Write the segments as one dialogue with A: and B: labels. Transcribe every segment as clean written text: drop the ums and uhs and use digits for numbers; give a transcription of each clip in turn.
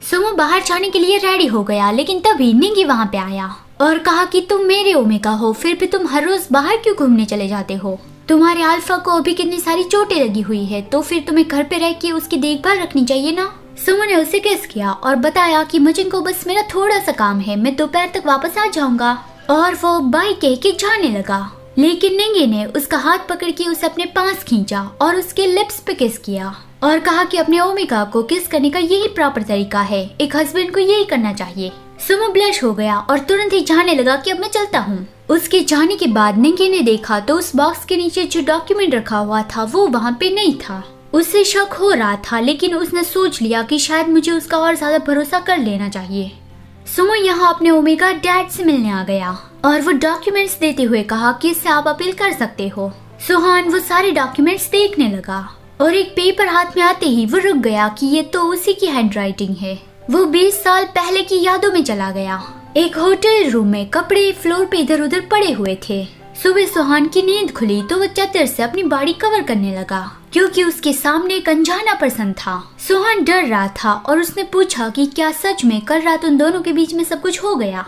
A: Sumo बाहर जाने के लिए रेडी हो गया, लेकिन तभी निंगी वहाँ पे आया और कहा कि तुम मेरे ओमेगा हो, फिर भी तुम हर रोज बाहर क्यों घूमने चले जाते हो? तुम्हारे अल्फा को अभी कितनी सारी चोटें लगी हुई है, तो फिर तुम्हें घर पे रह के उसकी देखभाल रखनी चाहिए ना। सुमो ने उसे किस किया और बताया कि मुझे को बस मेरा थोड़ा सा काम है, मैं दोपहर तक वापस आ जाऊंगा। और वो बाय कह के जाने लगा, लेकिन निंगी ने उसका हाथ पकड़ के उसे अपने पास खींचा और उसके लिप्स पे किस किया और कहा कि अपने ओमेगा को किस करने का यही प्रॉपर तरीका है, एक हस्बैंड को यही करना चाहिए। सुमो ब्लश हो गया और तुरंत ही जाने लगा कि अब मैं चलता हूँ। उसके जाने के बाद निंगी ने देखा तो उस बॉक्स के नीचे जो डॉक्यूमेंट रखा हुआ था वो वहाँ पे नहीं था। उसे शक हो रहा था, लेकिन उसने सोच लिया कि शायद मुझे उसका और ज्यादा भरोसा कर लेना चाहिए। सुमो यहाँ अपने ओमेगा डैड से मिलने आ गया और वो डॉक्यूमेंट्स देते हुए कहा कि इससे आप अपील कर सकते हो। सुहान वो सारे डॉक्यूमेंट्स देखने लगा और एक पेपर हाथ में आते ही वो रुक गया कि ये तो उसी की हैंडराइटिंग है। वो 20 साल पहले की यादों में चला गया। एक होटल रूम में कपड़े फ्लोर पे इधर उधर पड़े हुए थे। सुबह सुहान की नींद खुली तो वो चादर से अपनी बॉडी कवर करने लगा, क्योंकि उसके सामने एक अनजाना पर्सन था। सुहान डर रहा था और उसने पूछा कि क्या सच में कल रात उन दोनों के बीच में सब कुछ हो गया।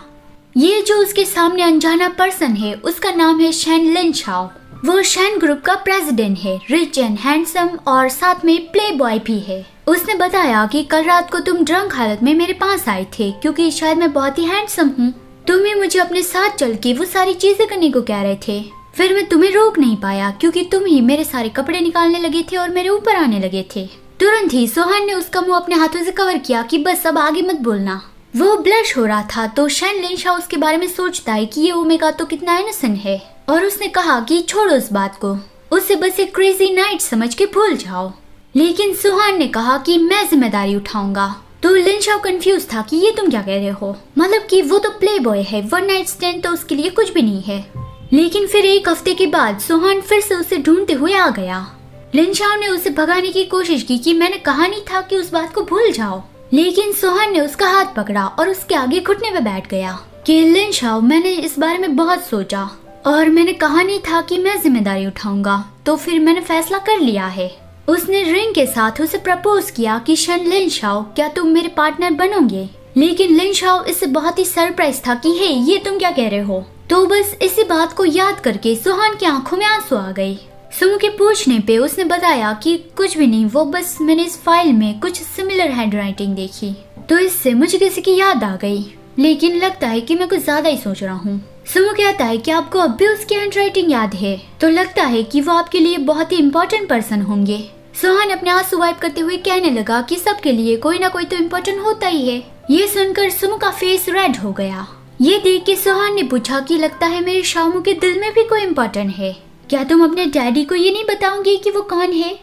A: ये जो उसके सामने अनजाना पर्सन है उसका नाम है शैन लिनशाओ। वो शैन ग्रुप का प्रेसिडेंट है, रिच एंड हैंडसम और साथ में प्ले बॉय भी है। उसने बताया कि कल रात को तुम ड्रंक हालत में मेरे पास आए थे, क्योंकि शायद मैं बहुत ही हैंडसम हूँ। तुम ही मुझे अपने साथ चल के वो सारी चीजें करने को कह रहे थे, फिर मैं तुम्हें रोक नहीं पाया क्योंकि तुम ही मेरे सारे कपड़े निकालने लगे थे और मेरे ऊपर आने लगे थे। तुरंत ही सुहान ने उसका मुंह अपने हाथों से कवर किया कि बस अब आगे मत बोलना। वो ब्लश हो रहा था तो शैन लिनशाओ उसके बारे में सोचता है कि ये ओमेगा तो कितना इनोसेंट है, और उसने कहा कि छोड़ो उस बात को, उसे बस एक क्रेजी नाइट समझ के भूल जाओ। लेकिन सुहान ने कहा कि मैं जिम्मेदारी उठाऊंगा। तो लिनशाओ कंफ्यूज था कि ये तुम क्या कह रहे हो, मतलब कि वो तो प्ले बॉय है, वन नाइट स्टैंड तो उसके लिए कुछ भी नहीं है। लेकिन फिर एक हफ्ते के बाद सुहान फिर से उसे ढूंढते हुए आ गया। लिनशाओ ने उसे भगाने की कोशिश की कि मैंने कहा नहीं था कि उस बात को भूल जाओ, लेकिन सुहान ने उसका हाथ पकड़ा और उसके आगे घुटने पे बैठ गया कि लिनशाओ, मैंने इस बारे में बहुत सोचा और मैंने कहा नहीं था कि मैं जिम्मेदारी उठाऊंगा, तो फिर मैंने फैसला कर लिया है। उसने रिंग के साथ उसे प्रपोज किया कि शैन लिनशाओ, क्या तुम मेरे पार्टनर बनोगे? लेकिन लिनशाओ इससे बहुत ही सरप्राइज था कि हे, ये तुम क्या कह रहे हो। तो बस इसी बात को याद करके सुहान की आंखों में आंसू आ गए। सुमो के पूछने पे उसने बताया कि कुछ भी नहीं, वो बस मैंने इस फाइल में कुछ सिमिलर हैंडराइटिंग देखी तो इससे मुझे किसी की याद आ गई, लेकिन लगता है कि मैं कुछ ज्यादा ही सोच रहा हूँ। सुमो कहता है कि आपको अब भी उसकी हैंडराइटिंग याद है, तो लगता है कि वो आपके लिए बहुत ही इम्पोर्टेंट पर्सन होंगे। सुहान अपने आंसू वाइप करते हुए कहने लगा कि सबके लिए कोई ना कोई तो इम्पोर्टेंट होता ही है। ये सुनकर सुमो का फेस रेड हो गया। ये देख के सुहान ने पूछा कि लगता है मेरे शामू के दिल में भी कोई इम्पोर्टेंट है, क्या तुम अपने डैडी को ये नहीं बताओगे कि वो कौन है?